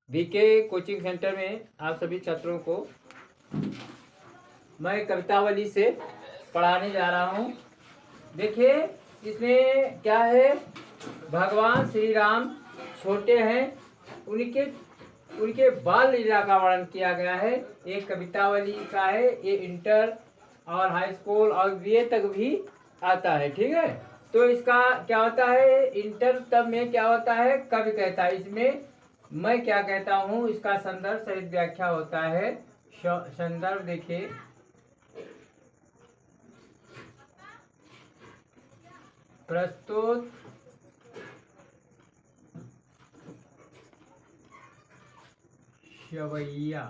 BK coaching centre में आप सभी छात्रों को मैं कवितावली से पढ़ाने जा रहा हूँ। देखिए इसमें क्या है, भगवान श्री राम छोटे हैं, उनके बाल लीला का वर्णन किया गया है। एक कवितावली का है, ये इंटर और हाई स्कूल और बीए तक भी आता है। ठीक है, तो इसका क्या होता है, इंटर तब में क्या होता है, कवि कहता है। इसमें मैं क्या कहता हूँ, इसका संदर्भ सहित व्याख्या होता है। संदर्भ देखिए, प्रस्तुत सवैया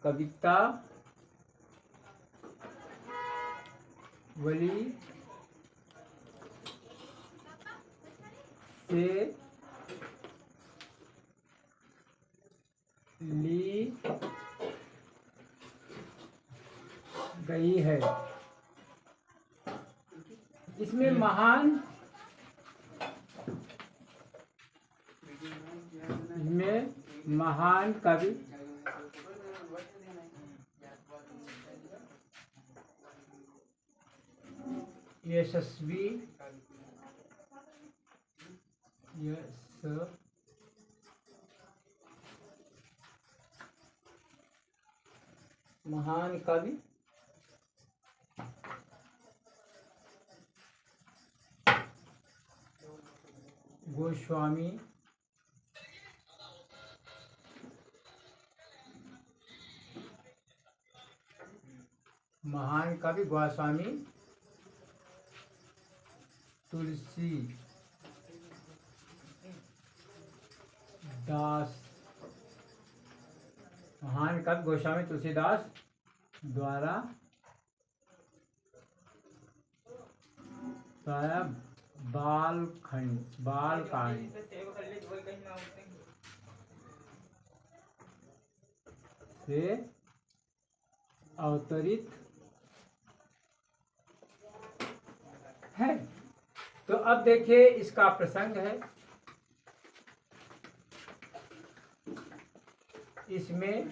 कविता वली से ली गई है। इसमें महान कवि यशस्वी महान कवि गोस्वामी तुलसीदास द्वारा बालकांड से अवतरित है। तो अब देखिए इसका प्रसंग है। इसमें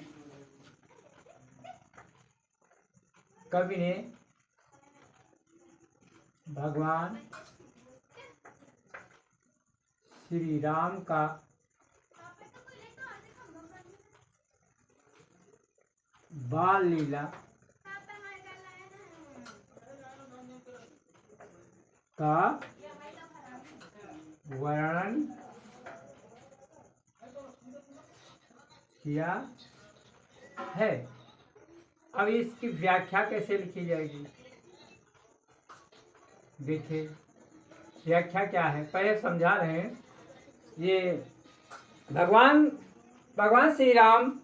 कवि ने भगवान श्री राम का बाल लीला का वर्णन किया है। अब इसकी व्याख्या कैसे लिखी जाएगी, देखिए व्याख्या क्या है, पहले समझा रहे हैं। ये भगवान श्री राम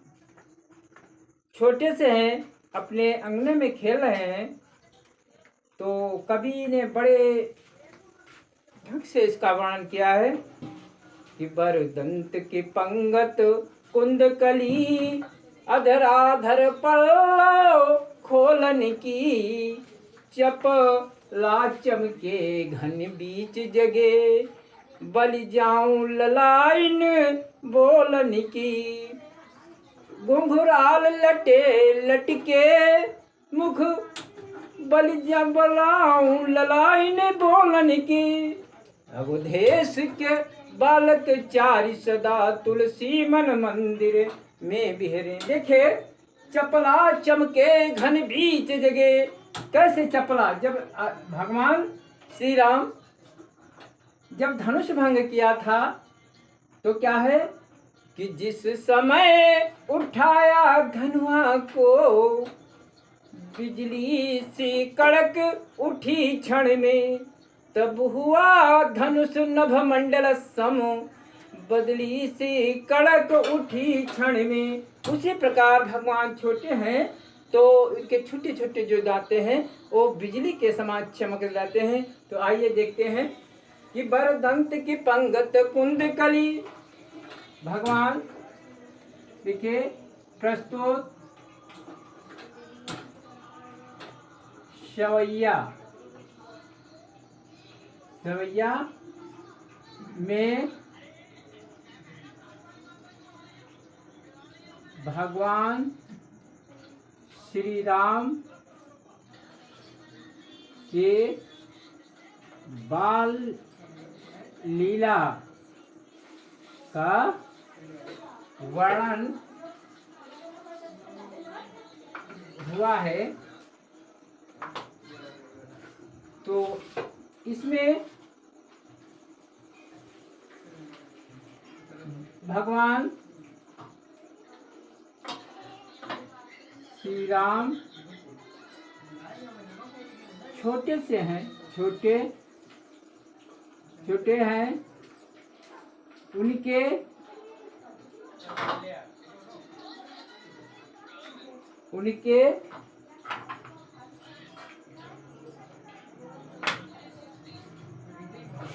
छोटे से हैं, अपने अंगने में खेल रहे हैं, तो कवि ने बड़े ढंग से इसका वर्णन किया है कि बरदंत की पंगत कुंदकली अधराधर पल्लव खोलन की, चपला चमके घन बीच जगे, बलि जाऊं ललाइन बोलन की, घुंघराल लटे लटके मुख, बलि जबलाऊं ललाइन बोलन की, अवधेश के बालक चारि सदा तुलसी मन मंदिर में बिहरे। देखे चपला चमके घन बीच जगे, कैसे चपला, जब भगवान श्री राम जब धनुष भंग किया था तो क्या है कि जिस समय उठाया धनुआ को, बिजली सी कड़क उठी क्षण में, तब हुआ धनुष नभ मंडल सम, बदली सी कड़क उठी क्षण में। उसी प्रकार भगवान छोटे हैं तो उनके छोटे छोटे जो दाते हैं वो बिजली के समान चमक जाते हैं। तो आइए देखते हैं कि बरदंत की पंगत कुंदकली, भगवान देखिए प्रस्तुत सवैया, सवैया में भगवान श्री राम के बाल लीला का वर्णन हुआ है। तो इसमें भगवान श्री राम छोटे से हैं, छोटे छोटे हैं, उनके उनके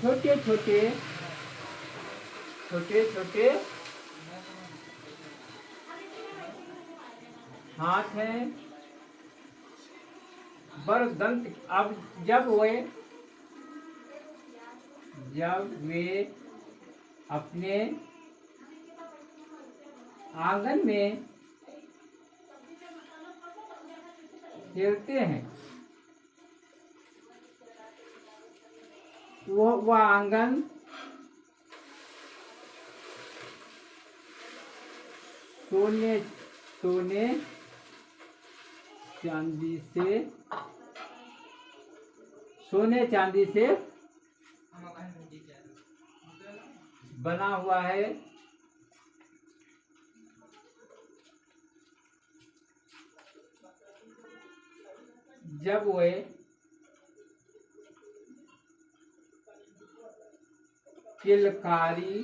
छोटे छोटे छोटे छोटे हाथ हैं, बड़ दंत। अब जब वे अपने आंगन में खेलते हैं, वह आंगन सोने सोने चांदी से सोने चांदी से बना हुआ है। जब वे किलकारी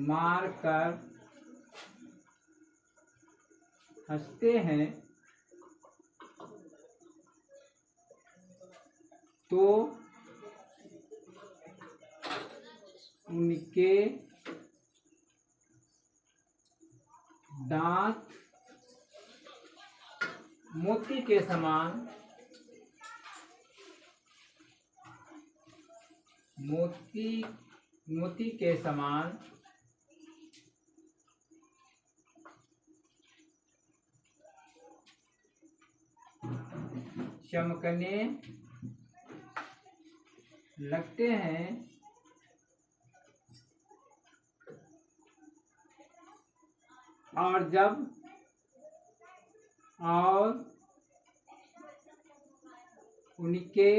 मारकर हंसते हैं तो उनके दांत मोती के समान मोती के समान चमकने लगते हैं। और उनके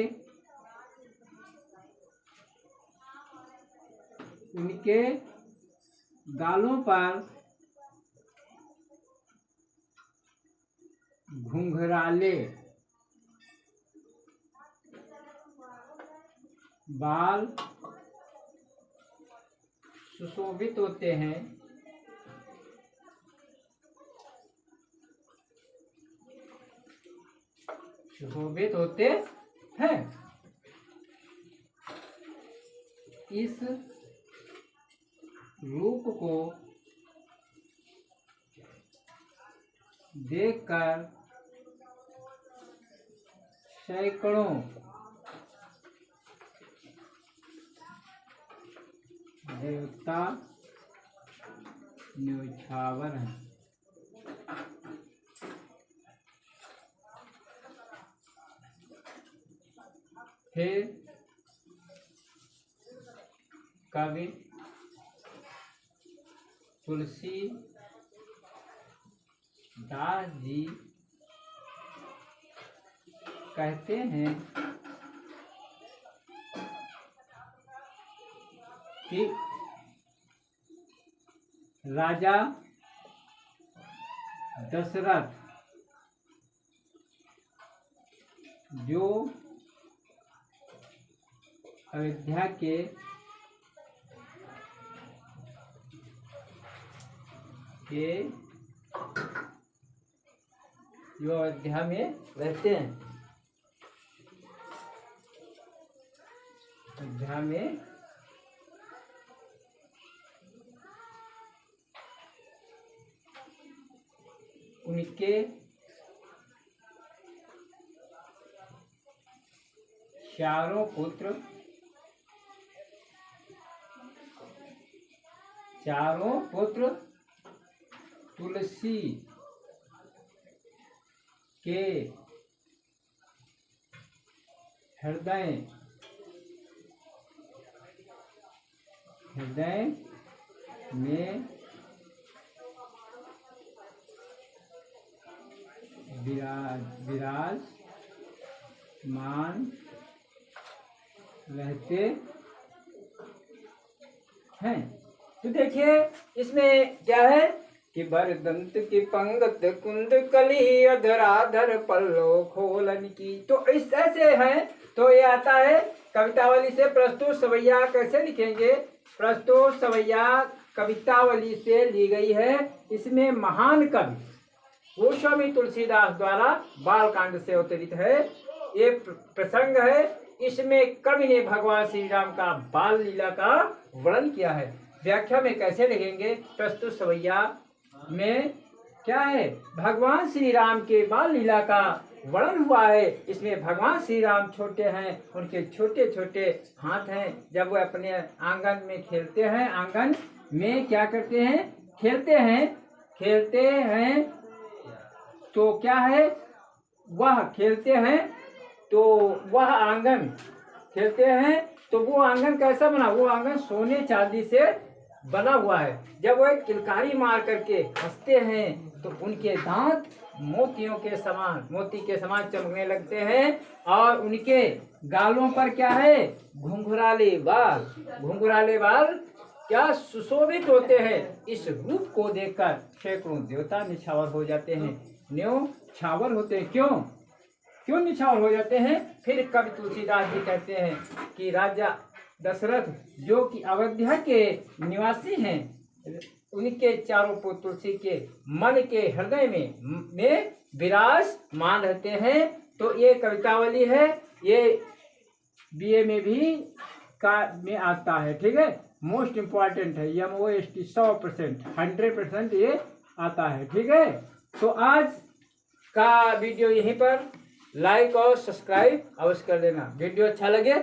गालों पर घुंघराले बाल सुशोभित होते हैं। सुशोभित होते हैं। इस रूप को देखकर सैकड़ों देवता न्योछावर हैं। फिर कवि तुलसी दास जी कहते हैं कि राजा दशरथ जो अयोध्या के जो अयोध्या में रहते हैं, अयोध्या में उनके चारों पुत्र तुलसी के हृदय में विराजमान रहते हैं। तो देखिए इसमें क्या है कि बरदंत की पंगत कुंद कली अधराधर पल्लो खोलन की। तो इस ऐसे है। तो ये आता है कवितावली से। प्रस्तुत सवैया कैसे लिखेंगे? प्रस्तुत सवैया कवितावली से ली गई है। इसमें महान कवि गोस्वामी तुलसीदास द्वारा बालकांड से अवतरित है। ये प्रसंग है। इसमें कवि ने भगवान श्री राम का बाल लीला का वर्णन किया है। व्याख्या में कैसे लिखेंगे? प्रस्तुत सवैया में क्या है? भगवान श्री राम के बाल लीला का वर्णन हुआ है। इसमें भगवान श्री राम छोटे हैं, उनके छोटे छोटे हाथ हैं। जब वो अपने आंगन में खेलते हैं, आंगन में क्या करते हैं? खेलते हैं तो क्या है? वह खेलते हैं तो वह आंगन खेलते हैं तो वो आंगन कैसा बना? वो आंगन सोने चांदी से बना हुआ है। जब वो एक किलकारी मार करके हंसते हैं तो उनके दांत मोती के समान चमकने लगते हैं और उनके गालों पर क्या है? घुंघराले बाल क्या सुशोभित होते हैं। इस रूप को देखकर सैकड़ों देवता निछावर हो जाते हैं। न्योछावर होते हैं। क्यों निछावर हो जाते हैं? फिर कवि तुलसीदास जी कहते हैं कि राजा दशरथ जो कि अयोध्या के निवासी हैं, उनके चारों पुत्र तुलसी के मन के हृदय में विराजमान रहते हैं। तो ये कवितावली है। ये बीए में भी में आता है। ठीक है, मोस्ट इम्पॉर्टेंट है। MOST 100%, 100% ये आता है। ठीक है, तो आज का वीडियो यहीं पर लाइक और सब्सक्राइब अवश्य कर देना। वीडियो अच्छा लगे